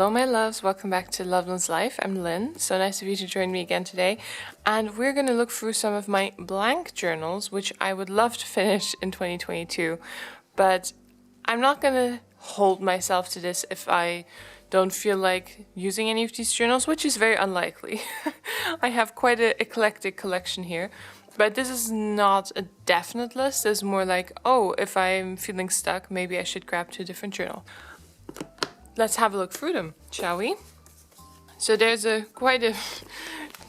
Hello my loves, welcome back to LoveLynnsLife. I'm Lynn, so nice of you to join me again today. And we're going to look through some of my blank journals, which I would love to finish in 2022. But I'm not going to hold myself to this if I don't feel like using any of these journals, which is very unlikely. I have quite an eclectic collection here. But this is not a definite list. It's more like, oh, if I'm feeling stuck, maybe I should grab to a different journal. Let's have a look through them, shall we? So there's quite a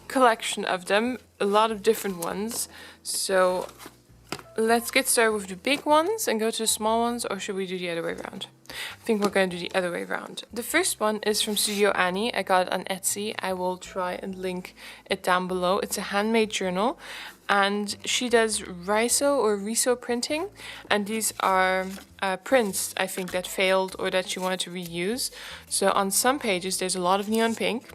collection of them, a lot of different ones. So let's get started with the big ones and go to the small ones, or should we do the other way around? I think we're going to do the other way around. The first one is from Studio Annie. I got it on Etsy. I will try and link it down below. It's a handmade journal, and she does riso printing, and these are prints, I think, that failed or that she wanted to reuse. So on some pages there's a lot of neon pink,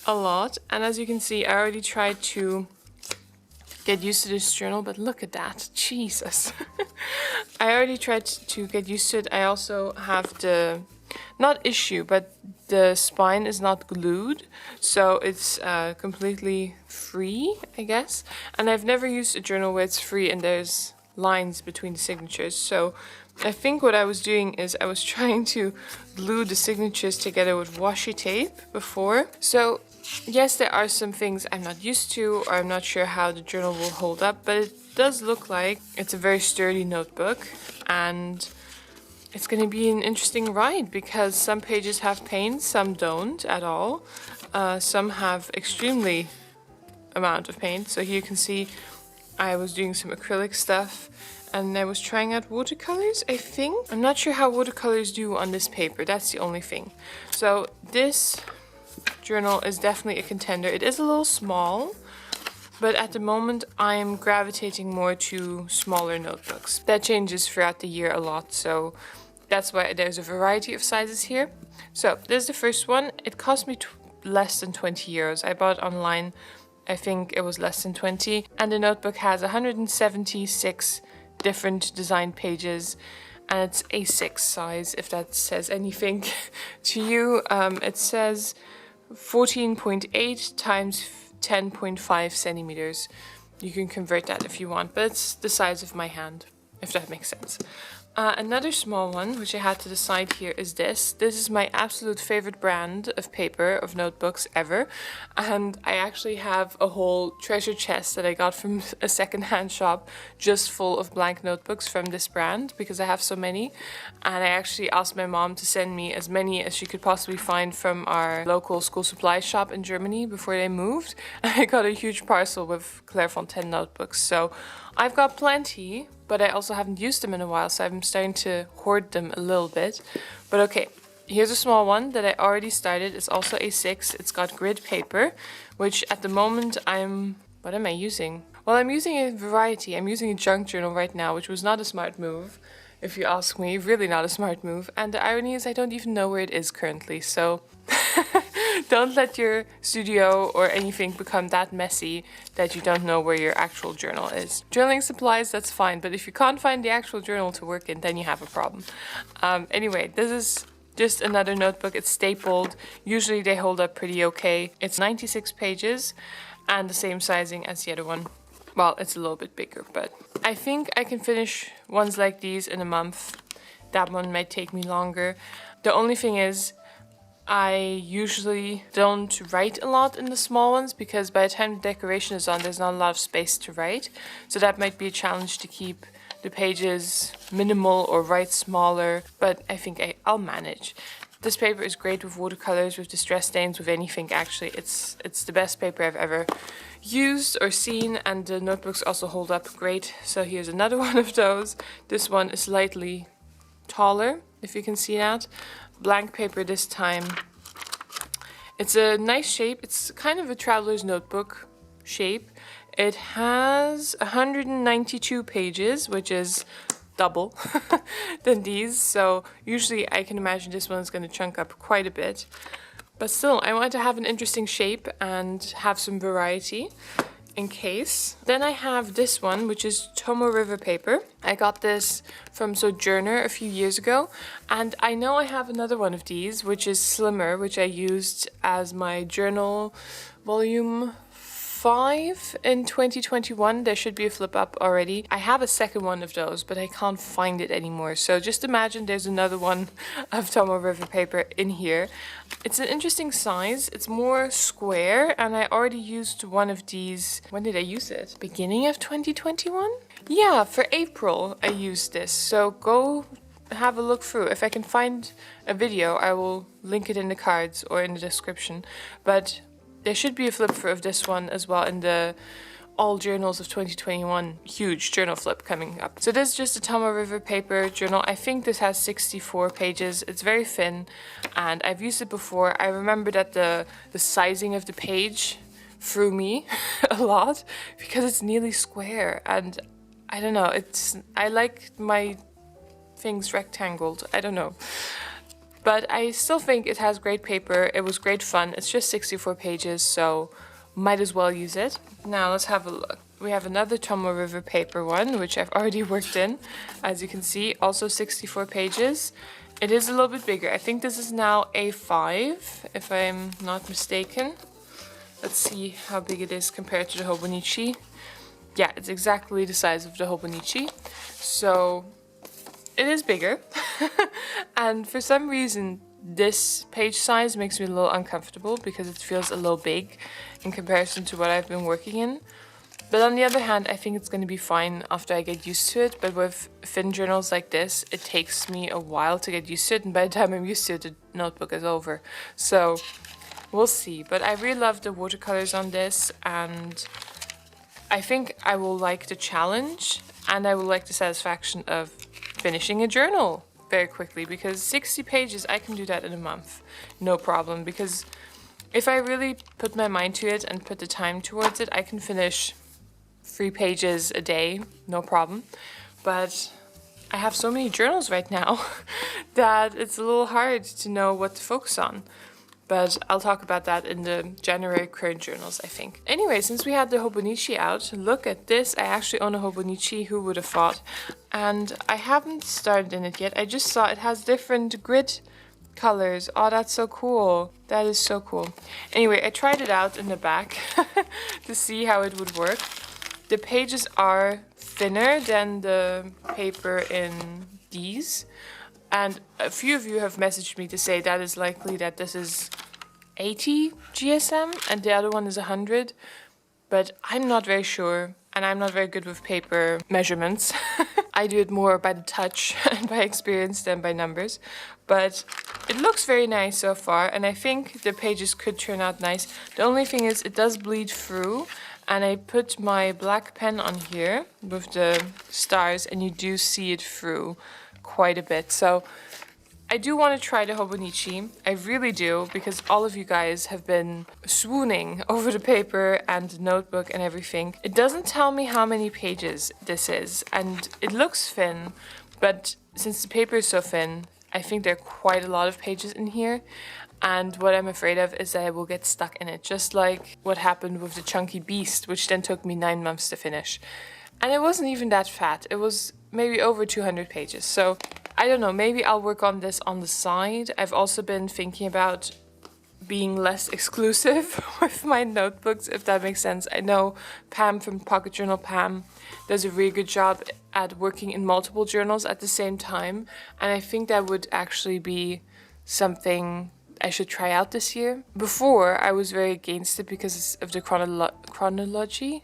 a lot, and as you can see, I already tried to get used to this journal, but look at that, Jesus. I already tried to get used to it. I also have the, not issue, but the spine is not glued, so it's completely free, I guess. And I've never used a journal where it's free and there's lines between the signatures. So I think what I was doing is I was trying to glue the signatures together with washi tape before. So yes, there are some things I'm not used to, or I'm not sure how the journal will hold up, but it does look like it's a very sturdy notebook, and it's going to be an interesting ride because some pages have paint, some don't at all. Some have extremely amount of paint. So here you can see I was doing some acrylic stuff, and I was trying out watercolors, I think. I'm not sure how watercolors do on this paper, that's the only thing. So this journal is definitely a contender. It is a little small, but at the moment I'm gravitating more to smaller notebooks. That changes throughout the year a lot, so that's why there's a variety of sizes here. So this is the first one. It cost me less than 20 euros. I bought it online, I think it was less than 20. And the notebook has 176 different design pages, and it's A6 size, if that says anything to you. It says 14.8 times 10.5 centimeters. You can convert that if you want, but it's the size of my hand, if that makes sense. Another small one, which I had to decide here, is this. This is my absolute favorite brand of paper, of notebooks ever. And I actually have a whole treasure chest that I got from a secondhand shop just full of blank notebooks from this brand, because I have so many. And I actually asked my mom to send me as many as she could possibly find from our local school supply shop in Germany before they moved. And I got a huge parcel with Clairefontaine notebooks. So I've got plenty, but I also haven't used them in a while, so I'm starting to hoard them a little bit. But okay, here's a small one that I already started. It's also A6. It's got grid paper, which at the moment what am I using? Well, I'm using a variety. I'm using a junk journal right now, which was not a smart move, if you ask me. Really not a smart move. And the irony is I don't even know where it is currently, so don't let your studio or anything become that messy that you don't know where your actual journal is. Journaling supplies, that's fine, but if you can't find the actual journal to work in, then you have a problem. Anyway, this is just another notebook. It's stapled. Usually they hold up pretty okay. It's 96 pages and the same sizing as the other one. Well, it's a little bit bigger, but I think I can finish ones like these in a month. That one might take me longer. The only thing is, I usually don't write a lot in the small ones because by the time the decoration is on, there's not a lot of space to write. So that might be a challenge to keep the pages minimal or write smaller, but I think I'll manage. This paper is great with watercolors, with distress stains, with anything actually. It's the best paper I've ever used or seen, and the notebooks also hold up great. So here's another one of those. This one is slightly taller, if you can see that. Blank paper this time. It's a nice shape. It's kind of a traveler's notebook shape. It has 192 pages, which is double than these. So usually I can imagine this one is going to chunk up quite a bit. But still, I want to have an interesting shape and have some variety. in case. Then I have this one, which is Tombow River paper. I got this from Sojourner a few years ago, and I know I have another one of these, which is slimmer, which I used as my journal volume 5 in 2021. There should be a flip up already. I have a second one of those, but I can't find it anymore. So just imagine there's another one of Tombow River paper in here. It's an interesting size. It's more square, and I already used one of these. When did I use it? Beginning of 2021? Yeah, for April I used this. So go have a look through. If I can find a video, I will link it in the cards or in the description. But there should be a flip through of this one as well in the All Journals of 2021 huge journal flip coming up. So this is just a Tombow River paper journal. I think this has 64 pages. It's very thin, and I've used it before. I remember that the sizing of the page threw me a lot because it's nearly square, and I don't know, I like my things rectangled. I don't know. But I still think it has great paper. It was great fun. It's just 64 pages, so might as well use it. Now let's have a look. We have another Tombow River paper one, which I've already worked in. As you can see, also 64 pages. It is a little bit bigger. I think this is now A5, if I'm not mistaken. Let's see how big it is compared to the Hobonichi. Yeah, it's exactly the size of the Hobonichi. So it is bigger. And for some reason, this page size makes me a little uncomfortable because it feels a little big in comparison to what I've been working in. But on the other hand, I think it's going to be fine after I get used to it. But with thin journals like this, it takes me a while to get used to it. And by the time I'm used to it, the notebook is over. So we'll see. But I really love the watercolors on this. And I think I will like the challenge. And I will like the satisfaction of finishing a journal very quickly, because 60 pages, I can do that in a month, no problem. Because if I really put my mind to it and put the time towards it, I can finish 3 pages a day, no problem. But I have so many journals right now that it's a little hard to know what to focus on. But I'll talk about that in the January current journals, I think. Anyway, since we had the Hobonichi out, look at this. I actually own a Hobonichi, who would have thought? And I haven't started in it yet. I just saw it has different grid colors. Oh, that's so cool. That is so cool. Anyway, I tried it out in the back to see how it would work. The pages are thinner than the paper in these. And a few of you have messaged me to say that is likely that this is 80 GSM and the other one is 100. But I'm not very sure, and I'm not very good with paper measurements. I do it more by the touch and by experience than by numbers. But it looks very nice so far, and I think the pages could turn out nice. The only thing is it does bleed through, and I put my black pen on here with the stars, and you do see it through quite a bit. So I do want to try the Hobonichi. I really do, because all of you guys have been swooning over the paper and the notebook and everything. It doesn't tell me how many pages this is, and it looks thin, but since the paper is so thin, I think there are quite a lot of pages in here. And what I'm afraid of is that I will get stuck in it, just like what happened with the Chunky Beast, which then took me 9 months to finish. And it wasn't even that fat. It was maybe over 200 pages. So I don't know, maybe I'll work on this on the side. I've also been thinking about being less exclusive with my notebooks, if that makes sense. I know Pam from Pocket Journal Pam does a really good job at working in multiple journals at the same time. And I think that would actually be something I should try out this year. Before, I was very against it because of the chronology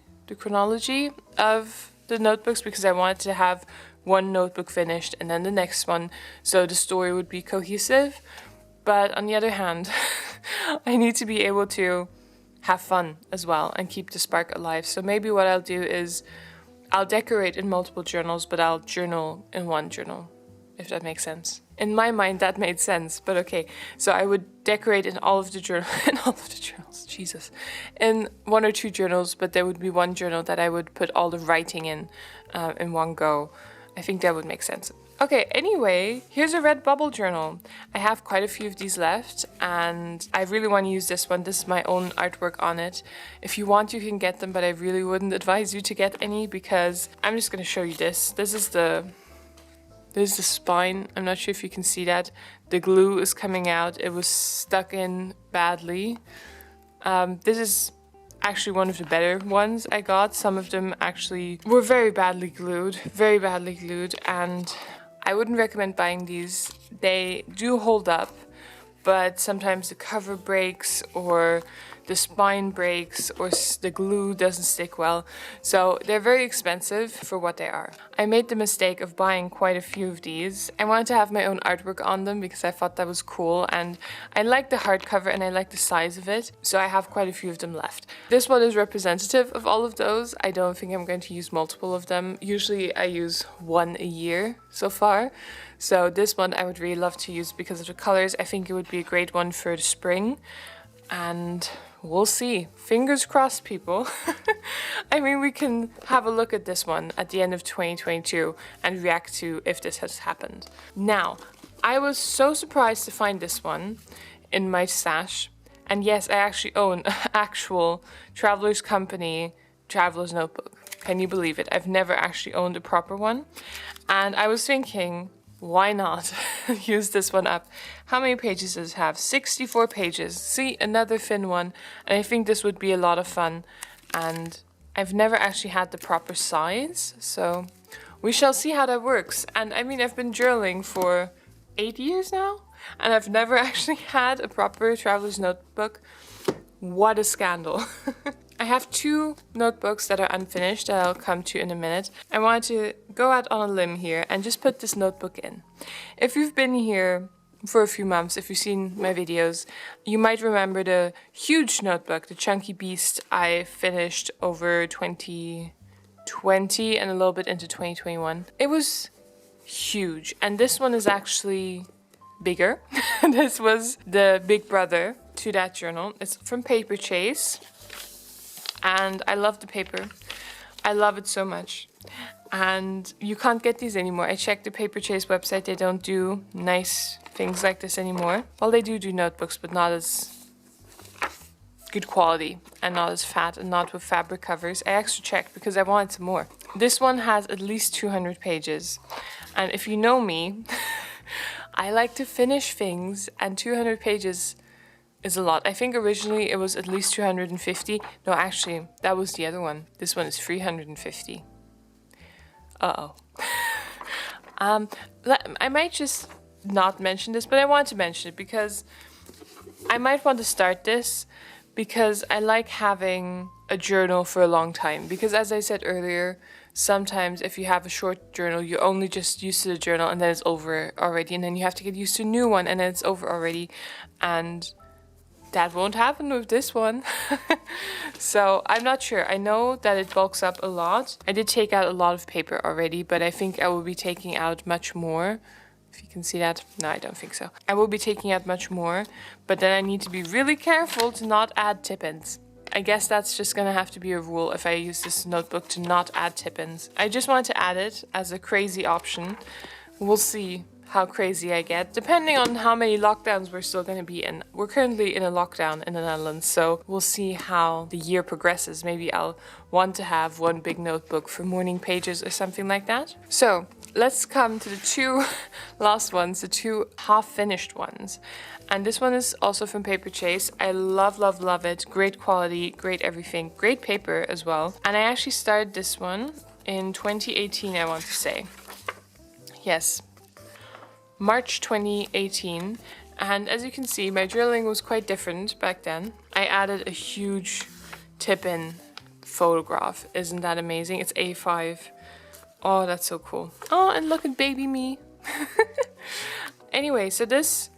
of the notebooks, because I wanted to have one notebook finished and then the next one, so the story would be cohesive. But on the other hand, I need to be able to have fun as well and keep the spark alive. So maybe what I'll do is I'll decorate in multiple journals, but I'll journal in one journal, if that makes sense. In my mind, that made sense, but okay. So I would decorate in all of the journals, Jesus, in 1 or 2 journals, but there would be one journal that I would put all the writing in one go. I think that would make sense. Okay, anyway, here's a red bubble journal. I have quite a few of these left, and I really want to use this one. This is my own artwork on it. If you want, you can get them, but I really wouldn't advise you to get any because I'm just going to show you this. This is the spine. I'm not sure if you can see that. The glue is coming out. It was stuck in badly. This is actually one of the better ones I got. Some of them actually were very badly glued, and I wouldn't recommend buying these. They do hold up, but sometimes the cover breaks or the spine breaks or the glue doesn't stick well. So they're very expensive for what they are. I made the mistake of buying quite a few of these. I wanted to have my own artwork on them because I thought that was cool, and I like the hardcover and I like the size of it. So I have quite a few of them left. This one is representative of all of those. I don't think I'm going to use multiple of them. Usually I use one a year so far. So this one I would really love to use because of the colors. I think it would be a great one for the spring, and we'll see. Fingers crossed, people. I mean, we can have a look at this one at the end of 2022 and react to if this has happened. Now, I was so surprised to find this one in my stash. And yes, I actually own an actual Traveler's Company Traveler's Notebook. Can you believe it? I've never actually owned a proper one. And I was thinking, why not use this one up? How many pages does it have? 64 pages. See, another thin one. And I think this would be a lot of fun. And I've never actually had the proper size. So we shall see how that works. And I mean, I've been journaling for 8 years now. And I've never actually had a proper traveler's notebook. What a scandal. I have 2 notebooks that are unfinished that I'll come to in a minute. I wanted to go out on a limb here and just put this notebook in. If you've been here for a few months, if you've seen my videos, you might remember the huge notebook, the chunky beast I finished over 2020 and a little bit into 2021. It was huge, and this one is actually bigger. This was the big brother to that journal. It's from Paper Chase. And I love the paper. I love it so much. And you can't get these anymore. I checked the Paper Chase website. They don't do nice things like this anymore. Well, they do notebooks, but not as good quality and not as fat and not with fabric covers. I actually checked because I wanted some more. This one has at least 200 pages. And if you know me, I like to finish things, and 200 pages is a lot. I think originally it was at least 250. No, actually, that was the other one. This one is 350. Uh-oh. I might just not mention this, but I want to mention it because I might want to start this because I like having a journal for a long time. Because as I said earlier, sometimes if you have a short journal, you're only just used to the journal and then it's over already. And then you have to get used to a new one and then it's over already. And that won't happen with this one. So I'm not sure. I know that it bulks up a lot. I did take out a lot of paper already, but I think I will be taking out much more. If you can see that. No, I don't think so. I will be taking out much more, but then I need to be really careful to not add tip-ins. I guess that's just gonna have to be a rule if I use this notebook to not add tip-ins. I just wanted to add it as a crazy option. We'll see how crazy I get, depending on how many lockdowns we're still going to be in. We're currently in a lockdown in the Netherlands, so we'll see how the year progresses. Maybe I'll want to have one big notebook for morning pages or something like that. So let's come to the 2 last ones, the 2 half-finished ones. And this one is also from Paper Chase. I love, love, love it. Great quality, great everything, great paper as well. And I actually started this one in 2018, I want to say. Yes. March 2018, and as you can see, my journaling was quite different back then. I added a huge tip-in photograph. Isn't that amazing? It's A5. Oh, that's so cool. Oh, and look at baby me. Anyway, so this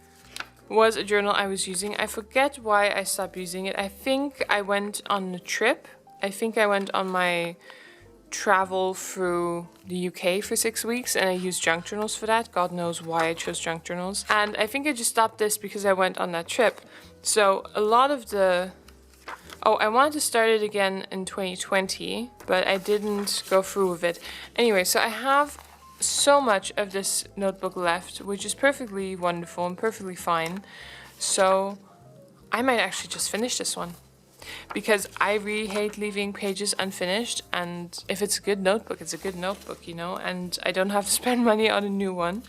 was a journal I was using. I forget why I stopped using it. I think I went on a trip. I think I went on my travel through the UK for 6 weeks, and I used junk journals for that. God knows why I chose junk journals. And I think I just stopped this because I went on that trip. So a lot of the... Oh, I wanted to start it again in 2020, but I didn't go through with it. Anyway, so I have so much of this notebook left, which is perfectly wonderful and perfectly fine. So I might actually just finish this one, because I really hate leaving pages unfinished, and if it's a good notebook, it's a good notebook, you know, and I don't have to spend money on a new one.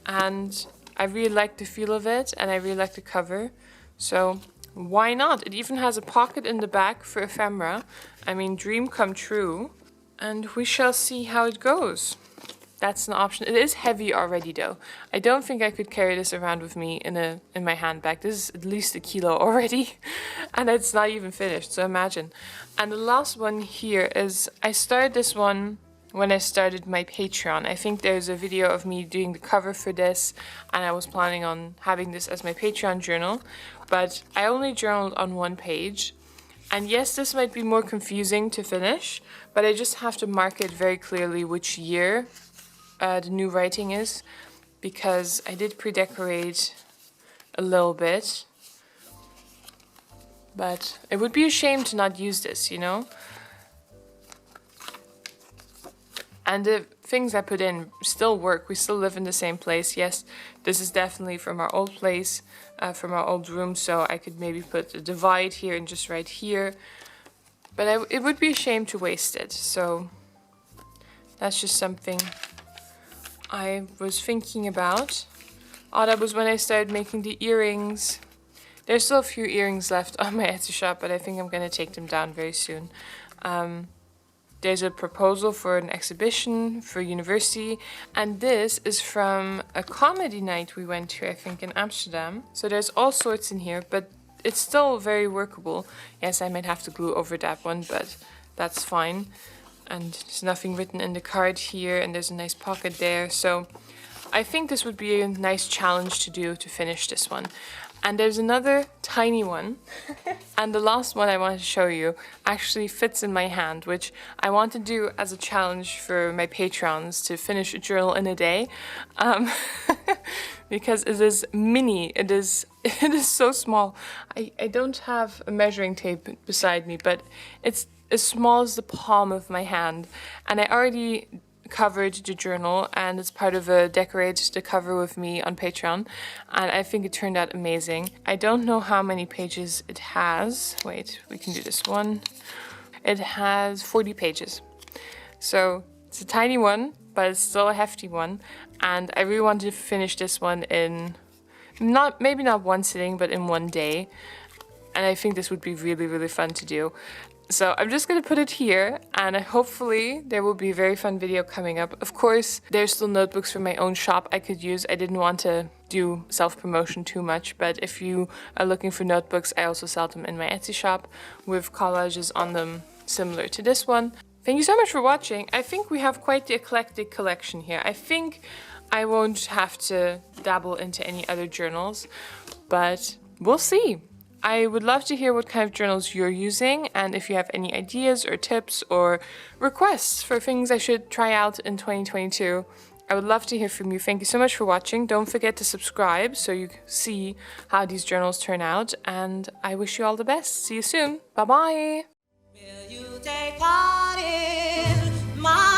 And I really like the feel of it, and I really like the cover, so why not? It even has a pocket in the back for ephemera. I mean, dream come true, and we shall see how it goes. That's an option. It is heavy already though. I don't think I could carry this around with me in my handbag. This is at least 1 kilo already, and it's not even finished, so imagine. And the last one here is, I started this one when I started my Patreon. I think there's a video of me doing the cover for this, and I was planning on having this as my Patreon journal, but I only journaled on 1 page. And yes, this might be more confusing to finish, but I just have to mark it very clearly which year the new writing is, because I did pre-decorate a little bit, but it would be a shame to not use this, you know? And the things I put in still work. We still live in the same place. Yes, this is definitely from our old place, from our old room, so I could maybe put a divide here and just right here, but it would be a shame to waste it, so that's just something I was thinking about. Oh, that was when I started making the earrings. There's still a few earrings left on my Etsy shop, but I think I'm going to take them down very soon. There's a proposal for an exhibition for university, and this is from a comedy night we went to, I think, in Amsterdam. So there's all sorts in here, but it's still very workable. Yes, I might have to glue over that one, but that's fine. And there's nothing written in the card here, and there's a nice pocket there. So I think this would be a nice challenge to do to finish this one. And there's another tiny one. And the last one I wanted to show you actually fits in my hand, which I want to do as a challenge for my patrons to finish a journal in a day. Because it is mini. It is so small. I don't have a measuring tape beside me, but it's as small as the palm of my hand, and I already covered the journal, and it's part of a decorate the cover with me on Patreon, and I think it turned out amazing. I don't know how many pages it has. Wait, we can do this one. It has 40 pages, so it's a tiny one, but it's still a hefty one, and I really wanted to finish this one in maybe not one sitting, but in 1 day, and I think this would be really, really fun to do. So I'm just going to put it here, and hopefully there will be a very fun video coming up. Of course, there's still notebooks from my own shop I could use. I didn't want to do self-promotion too much, but if you are looking for notebooks, I also sell them in my Etsy shop with collages on them similar to this one. Thank you so much for watching. I think we have quite the eclectic collection here. I think I won't have to dabble into any other journals, but we'll see. I would love to hear what kind of journals you're using, and if you have any ideas or tips or requests for things I should try out in 2022, I would love to hear from you. Thank you so much for watching. Don't forget to subscribe so you see how these journals turn out, and I wish you all the best. See you soon. Bye-bye. Will you take part in my